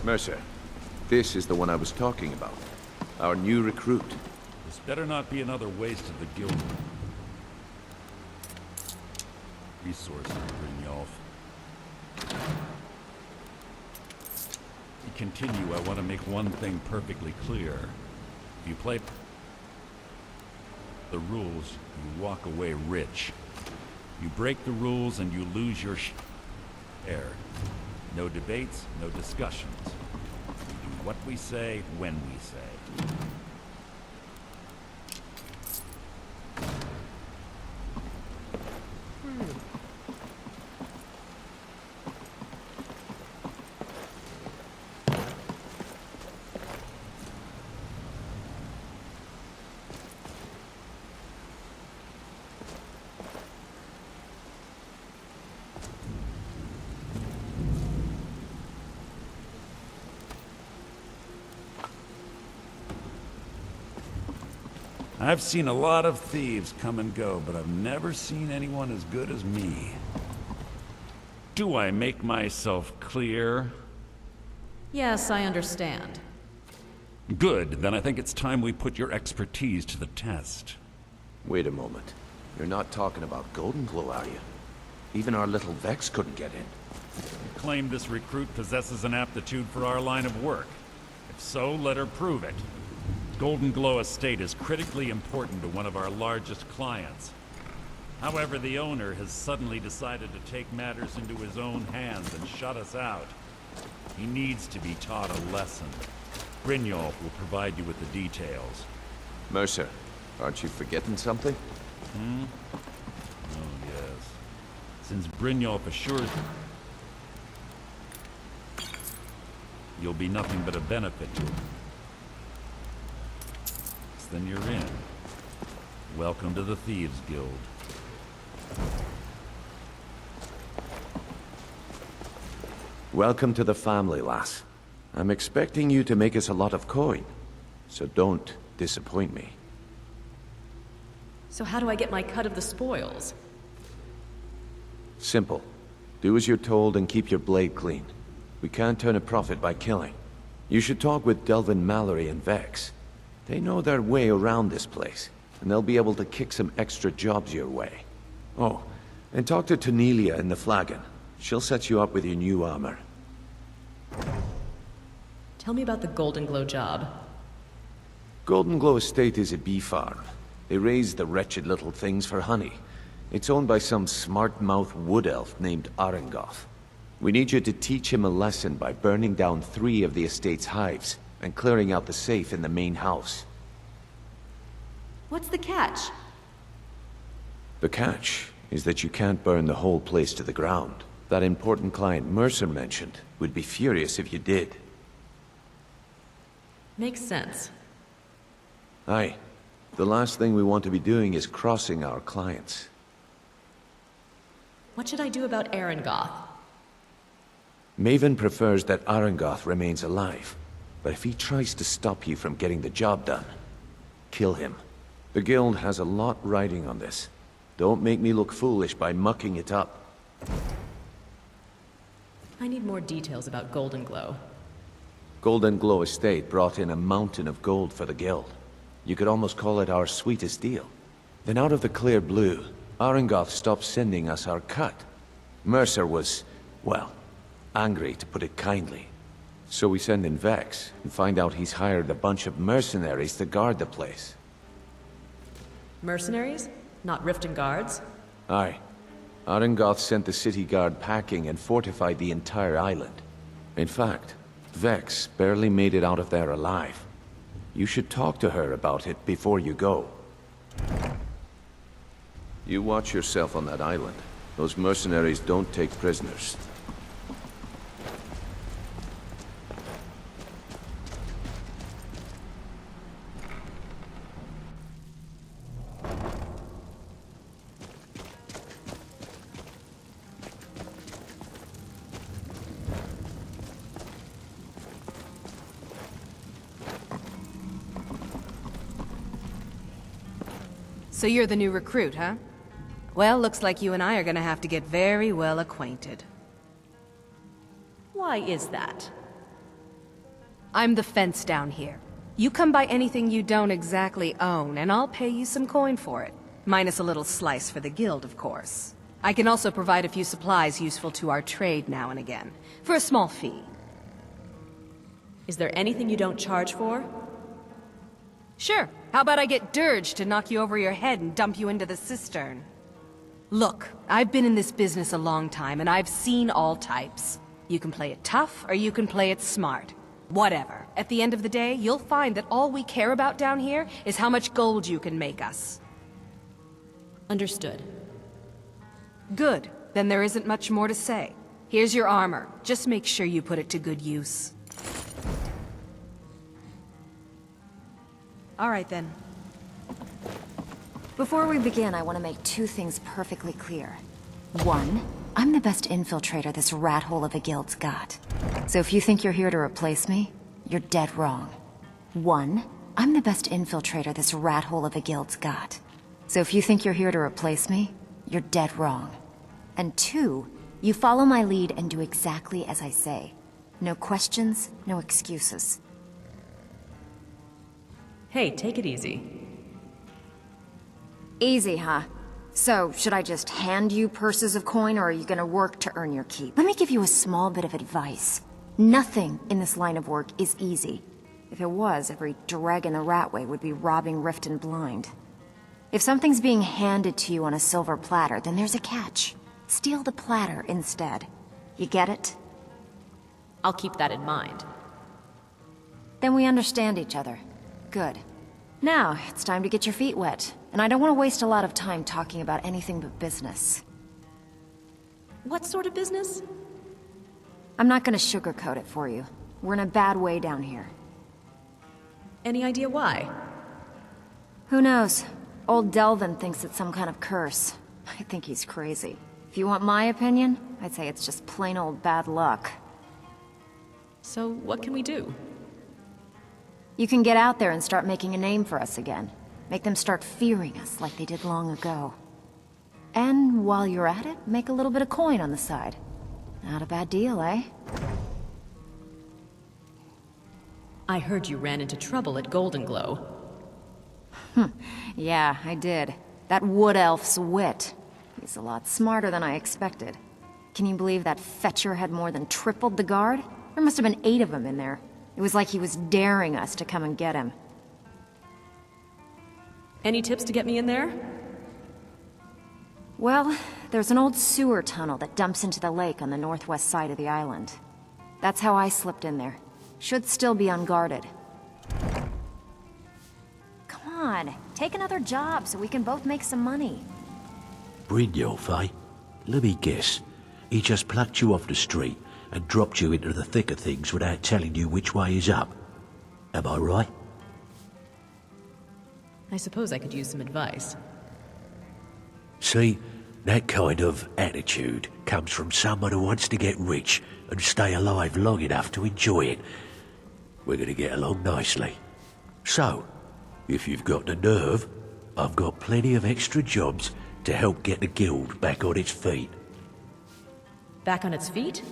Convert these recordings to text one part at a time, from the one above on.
Mercer, this is the one I was talking about. Our new recruit. This better not be another waste of the guild resources, Brynjolf. To continue, I want to make one thing perfectly clear. If you play the rules, you walk away rich. You break the rules and you lose your share. No debates, no discussions. We do what we say, when we say. I've seen a lot of thieves come and go, but I've never seen anyone as good as me. Do I make myself clear? Yes, I understand. Good, then I think it's time we put your expertise to the test. Wait a moment. You're not talking about Golden Glow, are you? Even our little Vex couldn't get in. You claim this recruit possesses an aptitude for our line of work. If so, let her prove it. Golden Glow Estate is critically important to one of our largest clients. However, the owner has suddenly decided to take matters into his own hands and shut us out. He needs to be taught a lesson. Brynjolf will provide you with the details. Mercer, aren't you forgetting something? Oh, yes. Since Brynjolf assures you'll be nothing but a benefit to him, then you're in. Welcome to the Thieves Guild. Welcome to the family, lass. I'm expecting you to make us a lot of coin, so don't disappoint me. So how do I get my cut of the spoils? Simple. Do as you're told and keep your blade clean. We can't turn a profit by killing. You should talk with Delvin Mallory and Vex. They know their way around this place, and they'll be able to kick some extra jobs your way. Oh, and talk to Tanelia in the Flagon. She'll set you up with your new armor. Tell me about the Golden Glow job. Golden Glow Estate is a bee farm. They raise the wretched little things for honey. It's owned by some smart-mouth wood elf named Arengoth. We need you to teach him a lesson by burning down 3 of the estate's hives and clearing out the safe in the main house. What's the catch? The catch is that you can't burn the whole place to the ground. That important client Mercer mentioned would be furious if you did. Makes sense. Aye. The last thing we want to be doing is crossing our clients. What should I do about Arengoth? Maven prefers that Arengoth remains alive. But if he tries to stop you from getting the job done, kill him. The guild has a lot riding on this. Don't make me look foolish by mucking it up. I need more details about Golden Glow. Golden Glow Estate brought in a mountain of gold for the guild. You could almost call it our sweetest deal. Then out of the clear blue, Arengoth stopped sending us our cut. Mercer was, well, angry to put it kindly. So we send in Vex and find out he's hired a bunch of mercenaries to guard the place. Mercenaries? Not Riften guards? Aye. Arengoth sent the city guard packing and fortified the entire island. In fact, Vex barely made it out of there alive. You should talk to her about it before you go. You watch yourself on that island. Those mercenaries don't take prisoners. So you're the new recruit, huh? Well, looks like you and I are gonna have to get very well acquainted. Why is that? I'm the fence down here. You come by anything you don't exactly own, and I'll pay you some coin for it. Minus a little slice for the guild, of course. I can also provide a few supplies useful to our trade now and again, for a small fee. Is there anything you don't charge for? Sure. How about I get Dirge to knock you over your head and dump you into the cistern? Look, I've been in this business a long time, and I've seen all types. You can play it tough, or you can play it smart. Whatever. At the end of the day, you'll find that all we care about down here is how much gold you can make us. Understood. Good. Then there isn't much more to say. Here's your armor. Just make sure you put it to good use. All right, then. Before we begin, I want to make two things perfectly clear. One, I'm the best infiltrator this rat hole of a guild's got. So if you think you're here to replace me, you're dead wrong. One, I'm the best infiltrator this rat hole of a guild's got. So if you think you're here to replace me, you're dead wrong. And two, you follow my lead and do exactly as I say. No questions, no excuses. Hey, take it easy. Easy, huh? So, should I just hand you purses of coin, or are you gonna work to earn your keep? Let me give you a small bit of advice. Nothing in this line of work is easy. If it was, every dreg in the Ratway would be robbing Rift and Blind. If something's being handed to you on a silver platter, then there's a catch. Steal the platter instead. You get it? I'll keep that in mind. Then we understand each other. Good. Now, it's time to get your feet wet. And I don't want to waste a lot of time talking about anything but business. What sort of business? I'm not gonna sugarcoat it for you. We're in a bad way down here. Any idea why? Who knows? Old Delvin thinks it's some kind of curse. I think he's crazy. If you want my opinion, I'd say it's just plain old bad luck. So what can we do? You can get out there and start making a name for us again. Make them start fearing us like they did long ago. And while you're at it, make a little bit of coin on the side. Not a bad deal, eh? I heard you ran into trouble at Golden Glow. Yeah, I did. That wood elf's wit. He's a lot smarter than I expected. Can you believe that fetcher had more than tripled the guard? There must have been 8 of them in there. It was like he was daring us to come and get him. Any tips to get me in there? Well, there's an old sewer tunnel that dumps into the lake on the northwest side of the island. That's how I slipped in there. Should still be unguarded. Come on, take another job so we can both make some money. Brynjolf, eh? Let me guess. He just plucked you off the street and dropped you into the thick of things without telling you which way is up. Am I right? I suppose I could use some advice. See, that kind of attitude comes from someone who wants to get rich and stay alive long enough to enjoy it. We're gonna get along nicely. So, if you've got the nerve, I've got plenty of extra jobs to help get the guild back on its feet. Back on its feet?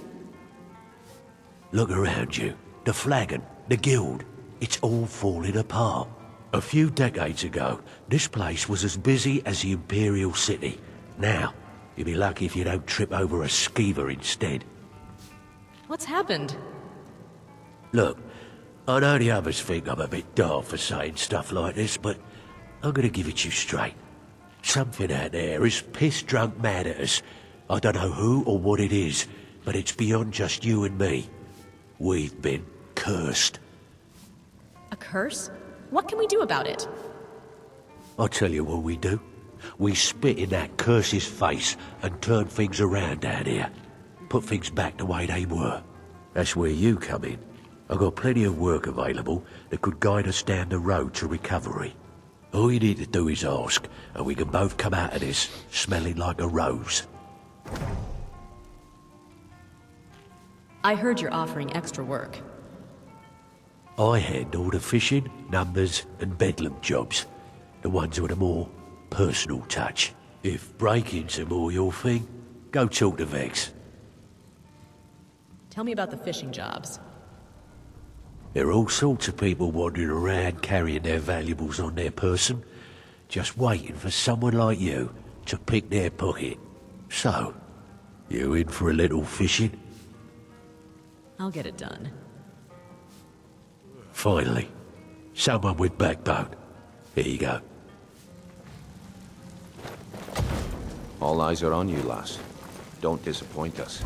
Look around you. The flagon, the guild, it's all falling apart. A few decades ago, this place was as busy as the Imperial City. Now, you'll be lucky if you don't trip over a skeever instead. What's happened? Look, I know the others think I'm a bit daft for saying stuff like this, but I'm gonna give it to you straight. Something out there is piss-drunk mad at us. I don't know who or what it is, but it's beyond just you and me. We've been cursed. A curse? What can we do about it? I'll tell you what we do. We spit in that curse's face and turn things around down here. Put things back the way they were. That's where you come in. I've got plenty of work available that could guide us down the road to recovery. All you need to do is ask, and we can both come out of this smelling like a rose. I heard you're offering extra work. I handle the fishing, numbers, and bedlam jobs. The ones with the more personal touch. If breaking's more your thing, go talk to Vex. Tell me about the fishing jobs. There are all sorts of people wandering around carrying their valuables on their person, just waiting for someone like you to pick their pocket. So, you in for a little fishing? I'll get it done. Finally, someone with backbone. Here you go. All eyes are on you, lass. Don't disappoint us.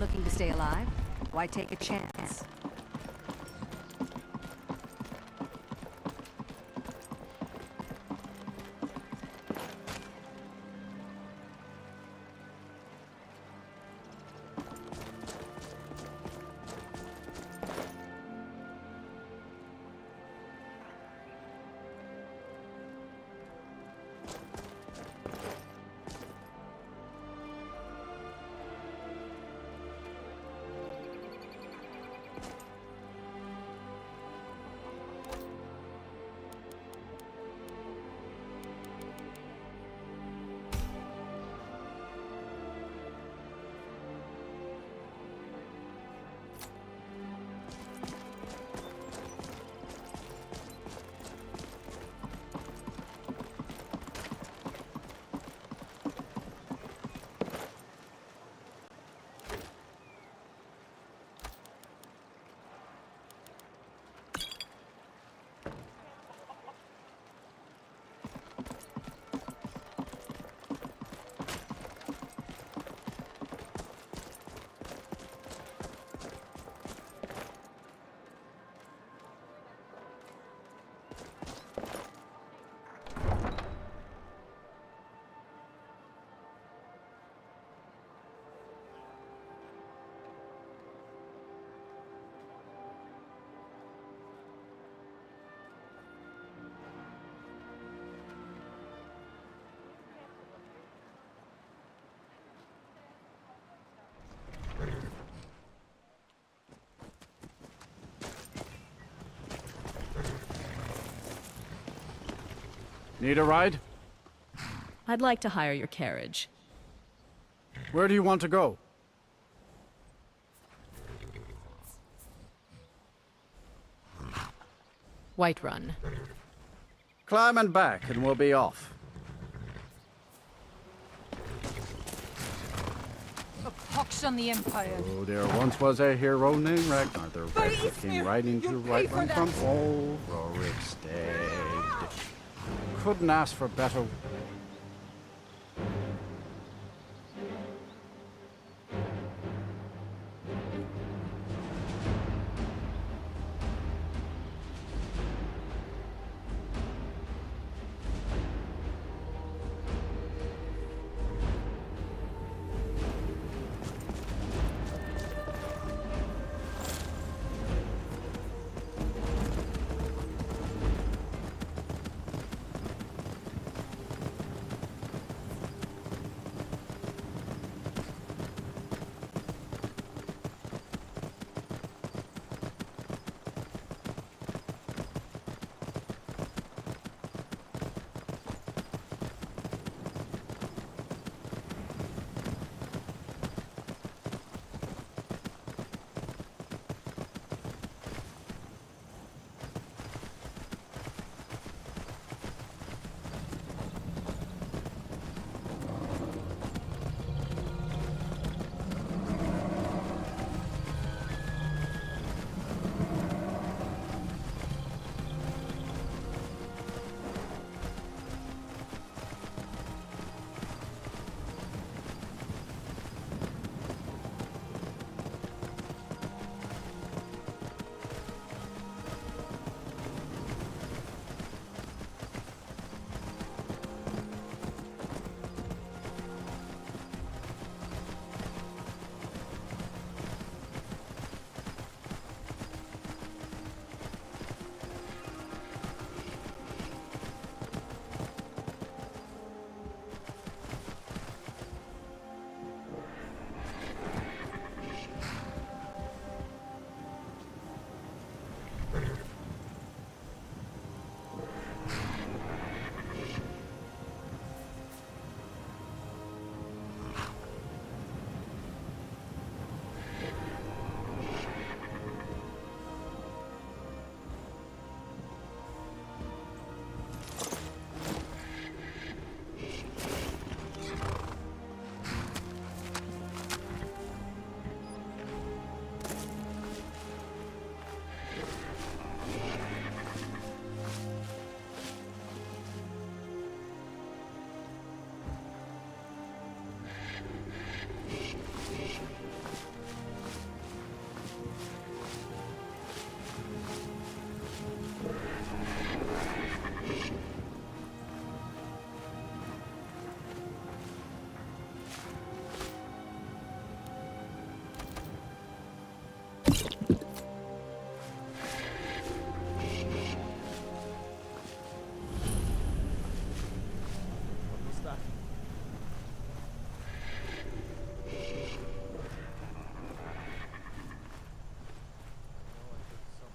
Looking to stay alive? Why take a chance? Need a ride? I'd like to hire your carriage. Where do you want to go? Whiterun. Climb and back, and we'll be off. A pox on the Empire. Oh, there once was a hero named Ragnar the Red that came riding to Whiterun from old Rorikstead. Couldn't ask for better.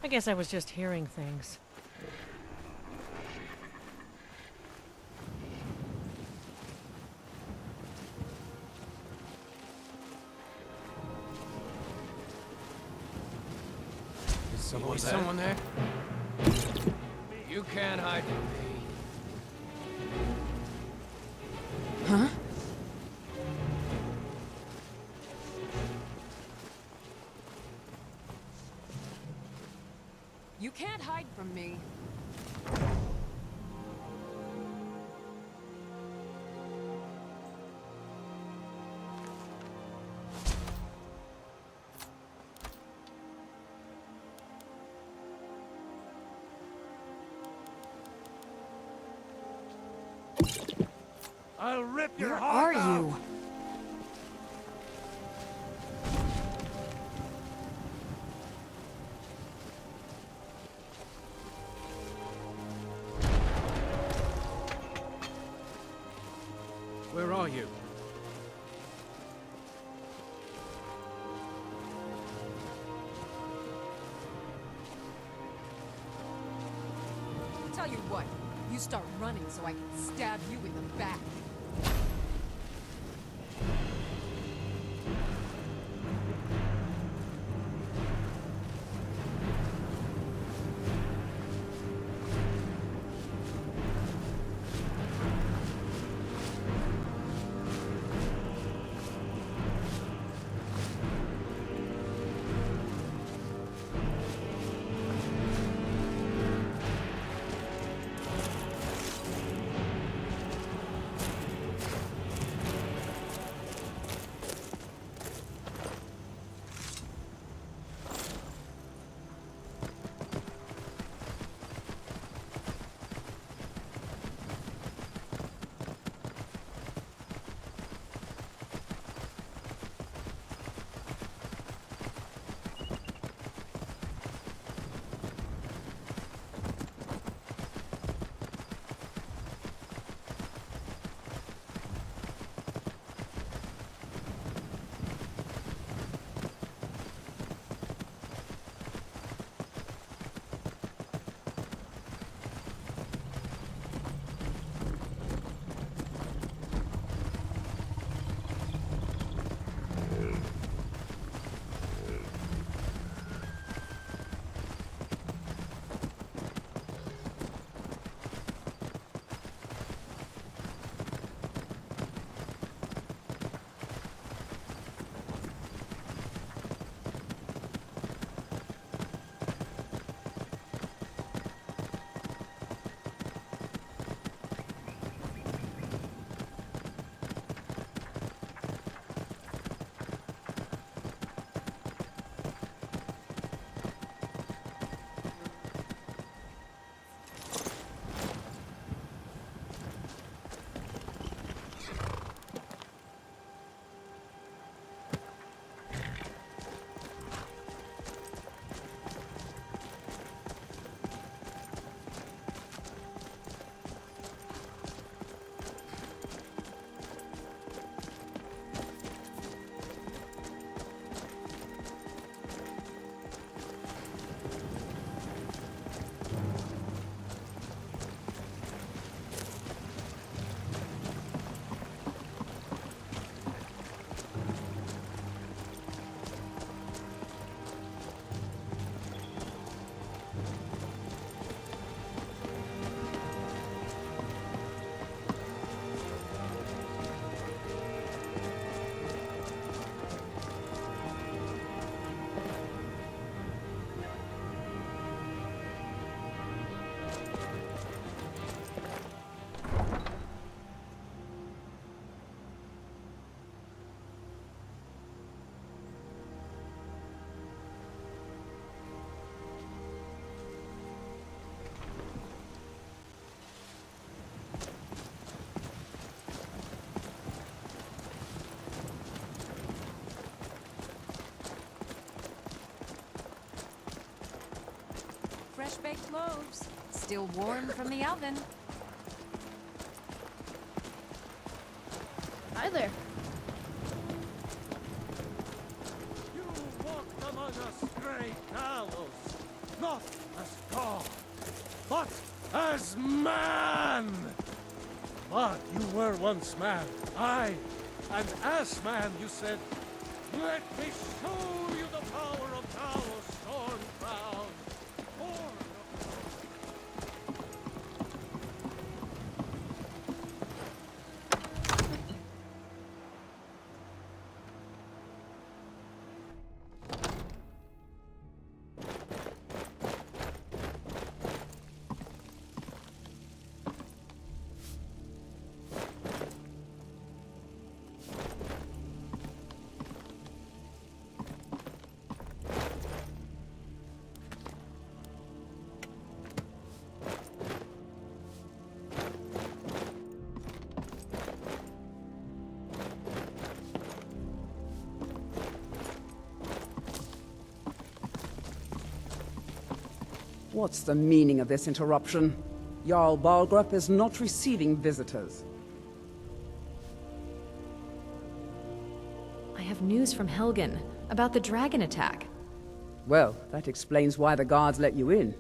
guess I was just hearing things. Is someone there? You can't hide from me. Huh? You can't hide from me. I'll rip your Where heart are out. you? Where are you? Tell you what, you start running so I can stab you in the back. Fresh-baked loaves, still warm from the oven. Hi there. You walked among us stray cows. not as God, but as man! But you were once man, aye, and as man you said, "Let me show you the power of Tao's Storm Crown." What's the meaning of this interruption? Jarl Balgrup is not receiving visitors. I have news from Helgen about the dragon attack. Well, that explains why the guards let you in.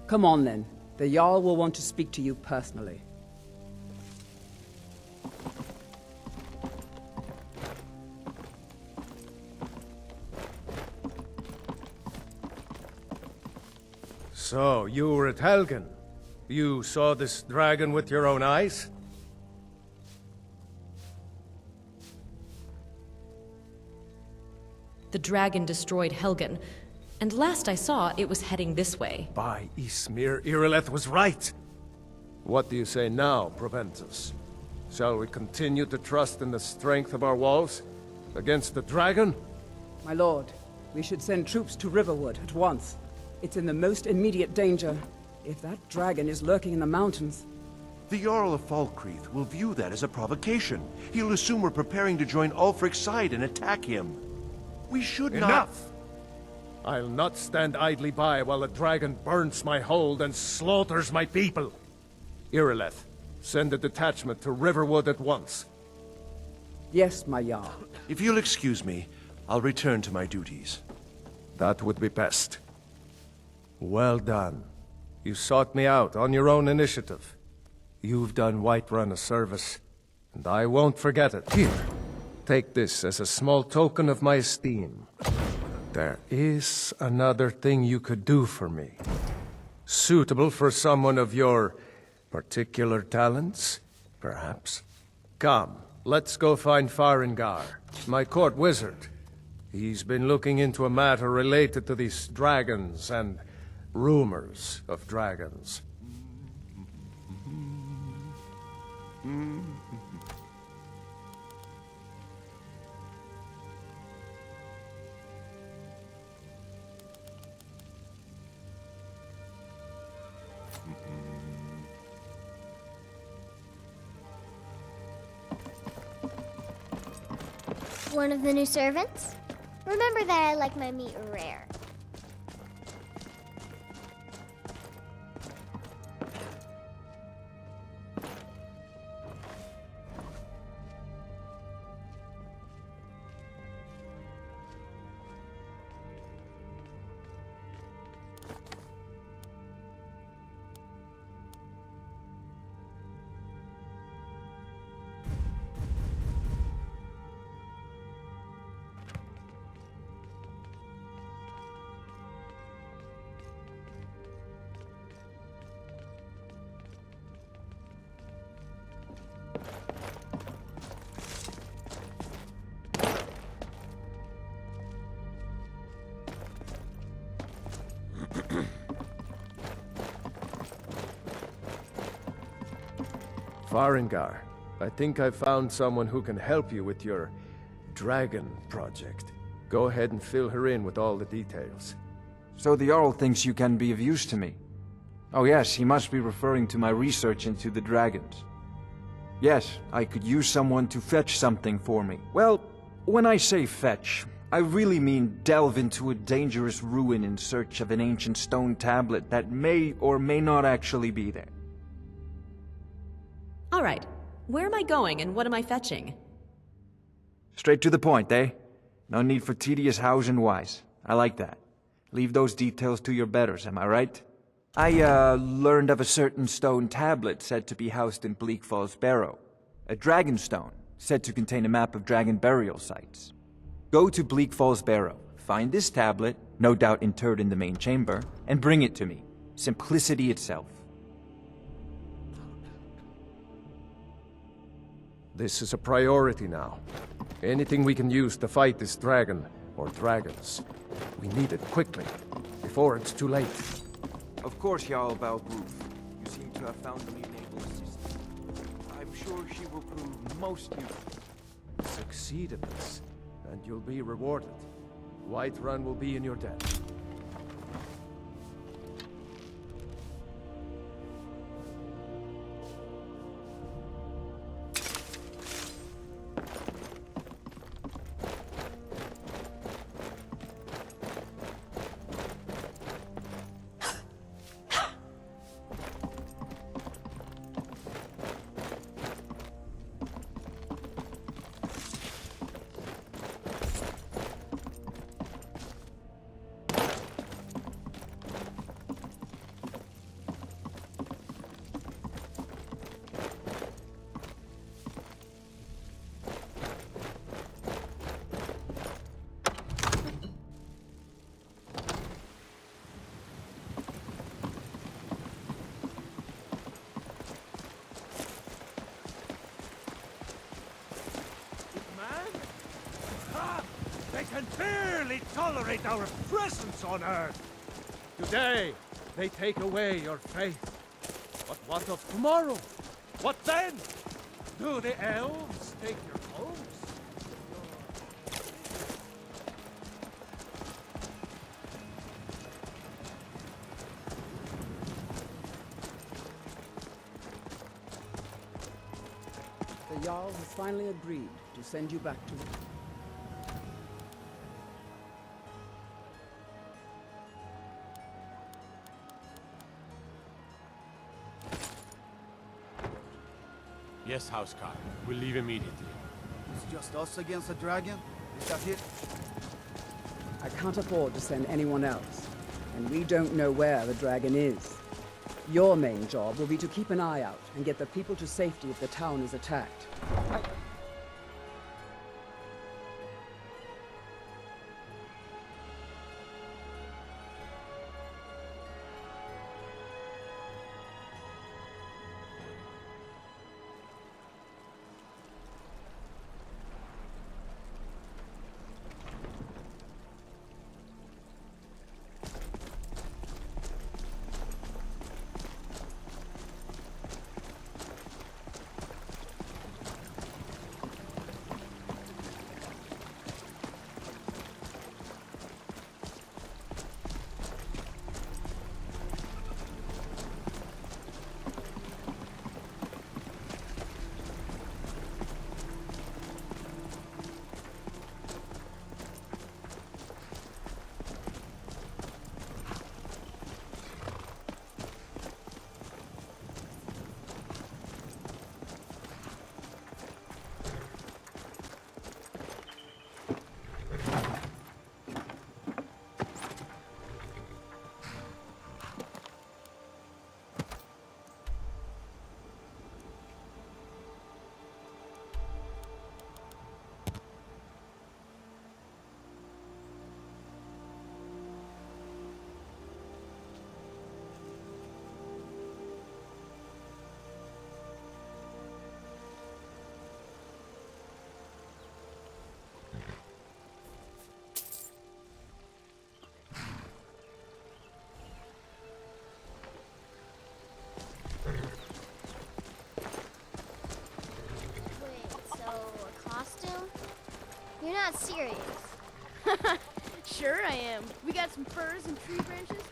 Come on then. The Jarl will want to speak to you personally. So, you were at Helgen. You saw this dragon with your own eyes? The dragon destroyed Helgen, and last I saw, it was heading this way. By Ysmir, Irileth was right! What do you say now, Proventus? Shall we continue to trust in the strength of our walls? Against the dragon? My lord, we should send troops to Riverwood at once. It's in the most immediate danger. If that dragon is lurking in the mountains... The Jarl of Falkreath will view that as a provocation. He'll assume we're preparing to join Ulfric's side and attack him. We should not... Enough! I'll not stand idly by while a dragon burns my hold and slaughters my people. Irileth, send a detachment to Riverwood at once. Yes, my Jarl. If you'll excuse me, I'll return to my duties. That would be best. Well done. You sought me out on your own initiative. You've done Whiterun a service, and I won't forget it. Here, take this as a small token of my esteem. There is another thing you could do for me. Suitable for someone of your particular talents, perhaps. Come, let's go find Farengar, my court wizard. He's been looking into a matter related to these dragons and rumors of dragons. One of the new servants? Remember that I like my meat rare. Farengar, I think I found someone who can help you with your dragon project. Go ahead and fill her in with all the details. So the Jarl thinks you can be of use to me. Oh yes, he must be referring to my research into the dragons. Yes, I could use someone to fetch something for me. Well, when I say fetch, I really mean delve into a dangerous ruin in search of an ancient stone tablet that may or may not actually be there. All right, where am I going and what am I fetching? Straight to the point, eh? No need for tedious hows and whys. I like that. Leave those details to your betters, am I right? I, learned of a certain stone tablet said to be housed in Bleak Falls Barrow. A dragon stone, said to contain a map of dragon burial sites. Go to Bleak Falls Barrow, find this tablet, no doubt interred in the main chamber, and bring it to me. Simplicity itself. This is a priority now. Anything we can use to fight this dragon, or dragons. We need it quickly, before it's too late. Of course, Jarl Balgroof. You seem to have found the naval assistant. I'm sure she will prove most useful. Succeed at this, and you'll be rewarded. Whiterun will be in your debt. They can barely tolerate our presence on Earth! Today, they take away your faith. But what of tomorrow? What then? Do the elves take your homes? The Jarl has finally agreed to send you back to... Yes, Housecarl. We'll leave immediately. It's just us against the dragon? Is that it? I can't afford to send anyone else, and we don't know where the dragon is. Your main job will be to keep an eye out and get the people to safety if the town is attacked. You're not serious. Sure I am. We got some furs and tree branches.